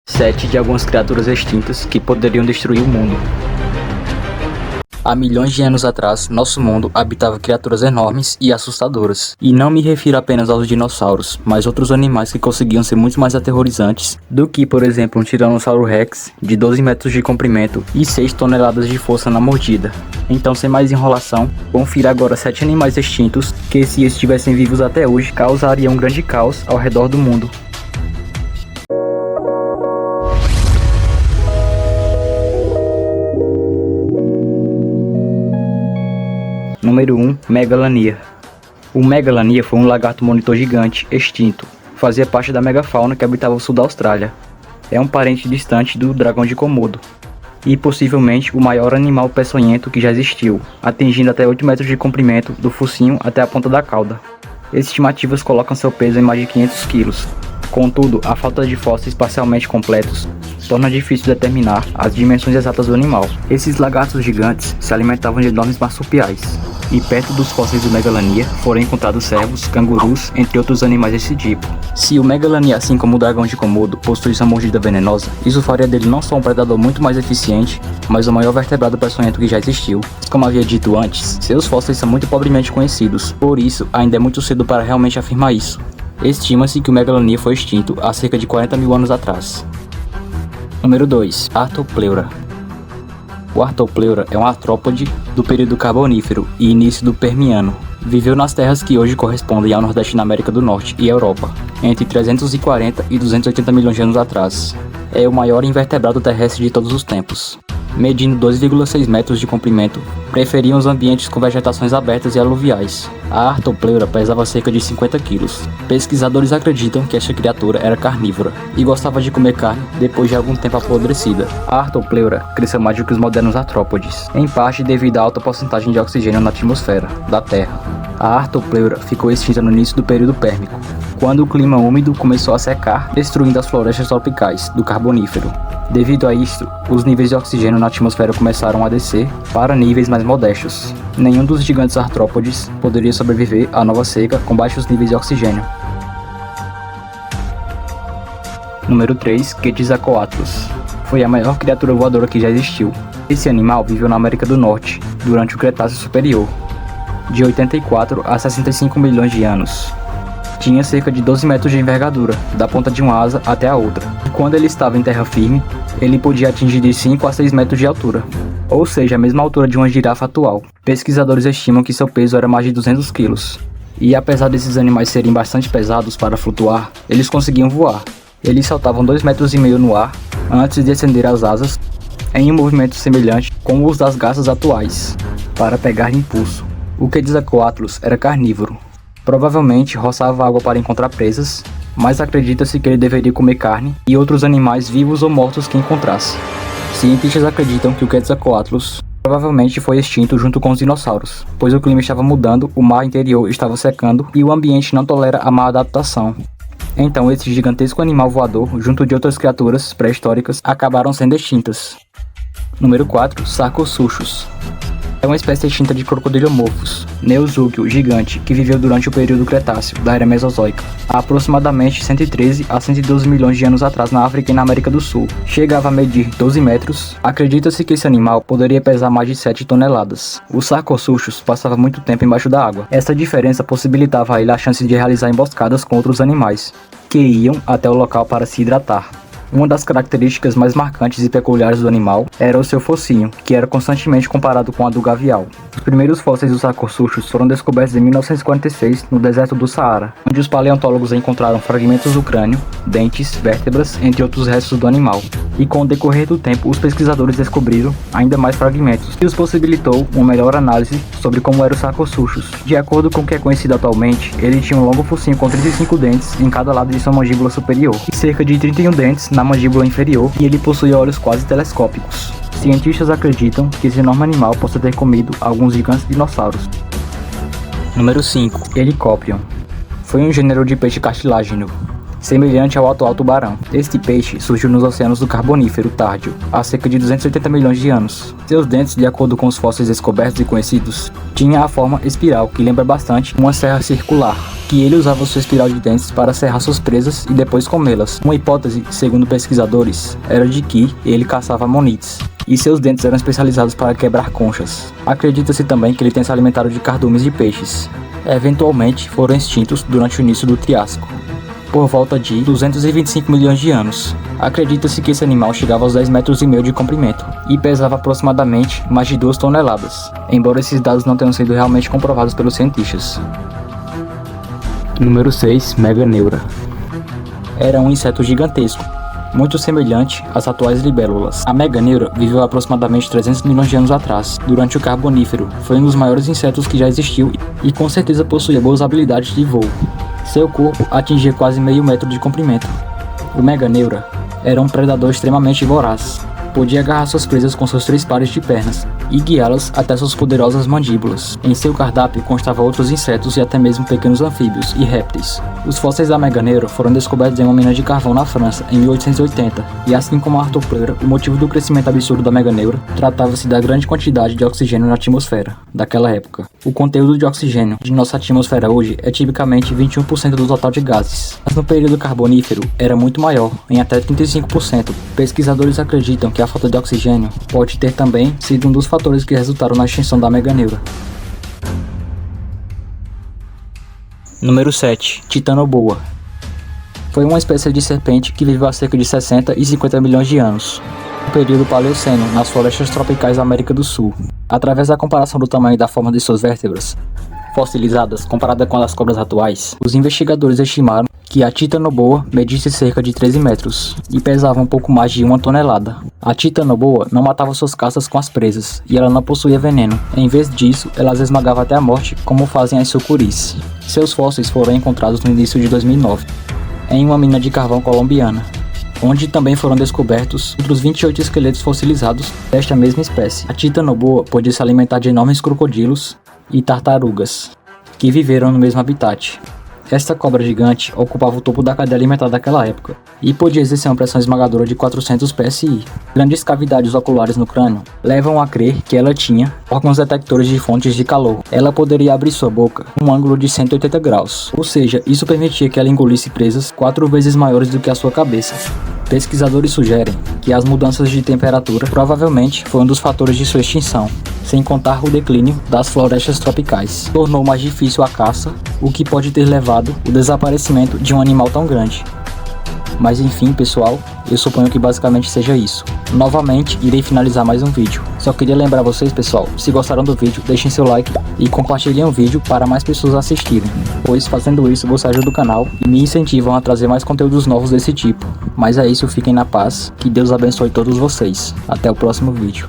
7 de algumas criaturas extintas que poderiam destruir o mundo. Há milhões de anos atrás, nosso mundo habitava criaturas enormes e assustadoras. E não me refiro apenas aos dinossauros, mas outros animais que conseguiam ser muito mais aterrorizantes do que, por exemplo, um Tiranossauro Rex de 12 metros de comprimento e 6 toneladas de força na mordida. Então, sem mais enrolação, confira agora 7 animais extintos que, se estivessem vivos até hoje, causariam um grande caos ao redor do mundo. Número 1. Megalania. O Megalania foi um lagarto monitor gigante, extinto. Fazia parte da megafauna que habitava o sul da Austrália. É um parente distante do dragão de Komodo. E possivelmente o maior animal peçonhento que já existiu, atingindo até 8 metros de comprimento do focinho até a ponta da cauda. Estimativas colocam seu peso em mais de 500 quilos. Contudo, a falta de fósseis parcialmente completos torna difícil determinar as dimensões exatas do animal. Esses lagartos gigantes se alimentavam de enormes marsupiais, e perto dos fósseis do Megalania foram encontrados cervos, cangurus, entre outros animais desse tipo. Se o Megalania, assim como o dragão de Komodo, possui sua mordida venenosa, isso faria dele não só um predador muito mais eficiente, mas o maior vertebrado peçonhento que já existiu. Como havia dito antes, seus fósseis são muito pobremente conhecidos, por isso ainda é muito cedo para realmente afirmar isso. Estima-se que o Megalania foi extinto há cerca de 40 mil anos atrás. Número 2. Arthropleura. O Arthropleura é um artrópode do período Carbonífero e início do Permiano. Viveu nas terras que hoje correspondem ao Nordeste na América do Norte e Europa, entre 340 e 280 milhões de anos atrás. É o maior invertebrado terrestre de todos os tempos. Medindo 2,6 metros de comprimento, preferiam os ambientes com vegetações abertas e aluviais. A Arthropleura pesava cerca de 50 quilos. Pesquisadores acreditam que esta criatura era carnívora e gostava de comer carne depois de algum tempo apodrecida. A Arthropleura cresceu mais do que os modernos artrópodes, em parte devido à alta porcentagem de oxigênio na atmosfera da Terra. A Arthropleura ficou extinta no início do período Pérmico, quando o clima úmido começou a secar, destruindo as florestas tropicais do Carbonífero. Devido a isto, os níveis de oxigênio na atmosfera começaram a descer para níveis mais modestos. Nenhum dos gigantes artrópodes poderia sobreviver à nova seca com baixos níveis de oxigênio. Número 3. Quetzalcoatlus. Foi a maior criatura voadora que já existiu. Esse animal viveu na América do Norte, durante o Cretáceo Superior, de 84 a 65 milhões de anos. Tinha cerca de 12 metros de envergadura, da ponta de uma asa até a outra. E quando ele estava em terra firme, ele podia atingir de 5 a 6 metros de altura, ou seja, a mesma altura de uma girafa atual. Pesquisadores estimam que seu peso era mais de 200 quilos. E apesar desses animais serem bastante pesados para flutuar, eles conseguiam voar. Eles saltavam 2,5 metros no ar, antes de estender as asas, em um movimento semelhante com os das garças atuais, para pegar impulso. O Quetzalcoatlus era carnívoro. Provavelmente roçava água para encontrar presas, mas acredita-se que ele deveria comer carne e outros animais vivos ou mortos que encontrasse. Cientistas acreditam que o Quetzalcoatlus provavelmente foi extinto junto com os dinossauros, pois o clima estava mudando, o mar interior estava secando e o ambiente não tolera a má adaptação. Então esse gigantesco animal voador, junto de outras criaturas pré-históricas, acabaram sendo extintas. Número 4. Sarcosuchus. É uma espécie extinta de crocodilomorfos, neozúquio gigante, que viveu durante o período Cretáceo, da era Mesozoica, há aproximadamente 113 a 112 milhões de anos atrás na África e na América do Sul. Chegava a medir 12 metros. Acredita-se que esse animal poderia pesar mais de 7 toneladas. O Sarcosuchus passava muito tempo embaixo da água. Essa diferença possibilitava a ele a chance de realizar emboscadas com outros animais, que iam até o local para se hidratar. Uma das características mais marcantes e peculiares do animal era o seu focinho, que era constantemente comparado com a do gavial. Os primeiros fósseis dos Sarcosuchus foram descobertos em 1946 no deserto do Saara, onde os paleontólogos encontraram fragmentos do crânio, dentes, vértebras, entre outros restos do animal. E com o decorrer do tempo, os pesquisadores descobriram ainda mais fragmentos, que os possibilitou uma melhor análise sobre como era o Sarcosuchus. De acordo com o que é conhecido atualmente, ele tinha um longo focinho com 35 dentes em cada lado de sua mandíbula superior, e cerca de 31 dentes na mandíbula inferior, e ele possui olhos quase telescópicos. Cientistas acreditam que esse enorme animal possa ter comido alguns gigantes dinossauros. Número 5. Helicoprion. Foi um gênero de peixe cartilágeno. semelhante ao atual tubarão. Este peixe surgiu nos oceanos do Carbonífero Tárdio, há cerca de 280 milhões de anos. Seus dentes, de acordo com os fósseis descobertos e conhecidos, tinham a forma espiral, que lembra bastante uma serra circular, que ele usava sua espiral de dentes para serrar suas presas e depois comê-las. Uma hipótese, segundo pesquisadores, era de que ele caçava amonites, e seus dentes eram especializados para quebrar conchas. Acredita-se também que ele tenha se alimentado de cardumes de peixes. Eventualmente foram extintos durante o início do Triássico, por volta de 225 milhões de anos. Acredita-se que esse animal chegava aos 10,5 metros de comprimento e pesava aproximadamente mais de 2 toneladas, embora esses dados não tenham sido realmente comprovados pelos cientistas. Número 6. Meganeura. Era um inseto gigantesco, muito semelhante às atuais libélulas. A Meganeura viveu aproximadamente 300 milhões de anos atrás, durante o Carbonífero. Foi um dos maiores insetos que já existiu e com certeza possuía boas habilidades de voo. Seu corpo atingia quase meio metro de comprimento. O Meganeura era um predador extremamente voraz. Podia agarrar suas presas com seus 3 pares de pernas e guiá-las até suas poderosas mandíbulas. Em seu cardápio constava outros insetos e até mesmo pequenos anfíbios e répteis. Os fósseis da Meganeura foram descobertos em uma mina de carvão na França em 1880, e assim como a Arthur Pleura, o motivo do crescimento absurdo da Meganeura tratava-se da grande quantidade de oxigênio na atmosfera daquela época. O conteúdo de oxigênio de nossa atmosfera hoje é tipicamente 21% do total de gases, mas no período carbonífero era muito maior, em até 35%. Pesquisadores acreditam que a falta de oxigênio pode ter também sido um dos fatores que resultaram na extinção da Meganeura. Número 7. Titanoboa. Foi uma espécie de serpente que viveu há cerca de 60 e 50 milhões de anos, no período Paleoceno, nas florestas tropicais da América do Sul. Através da comparação do tamanho e da forma de suas vértebras fossilizadas comparada com as das cobras atuais, os investigadores estimaram que a Titanoboa medisse cerca de 13 metros e pesava um pouco mais de 1 tonelada. A Titanoboa não matava suas caças com as presas e ela não possuía veneno. Em vez disso, ela as esmagava até a morte, como fazem as sucuris. Seus fósseis foram encontrados no início de 2009, em uma mina de carvão colombiana, onde também foram descobertos outros 28 esqueletos fossilizados desta mesma espécie. A Titanoboa podia se alimentar de enormes crocodilos e tartarugas, que viveram no mesmo habitat. Esta cobra gigante ocupava o topo da cadeia alimentar daquela época e podia exercer uma pressão esmagadora de 400 psi. Grandes cavidades oculares no crânio levam a crer que ela tinha órgãos detectores de fontes de calor. Ela poderia abrir sua boca um ângulo de 180 graus, ou seja, isso permitia que ela engolisse presas 4 vezes maiores do que a sua cabeça. Pesquisadores sugerem que as mudanças de temperatura provavelmente foi um dos fatores de sua extinção, sem contar o declínio das florestas tropicais. Tornou mais difícil a caça, o que pode ter levado ao desaparecimento de um animal tão grande. Mas enfim, pessoal, eu suponho que basicamente seja isso. Novamente, irei finalizar mais um vídeo. Só queria lembrar vocês, pessoal, se gostaram do vídeo, deixem seu like e compartilhem o vídeo para mais pessoas assistirem, pois fazendo isso você ajuda o canal e me incentivam a trazer mais conteúdos novos desse tipo. Mas é isso, fiquem na paz, que Deus abençoe todos vocês. Até o próximo vídeo.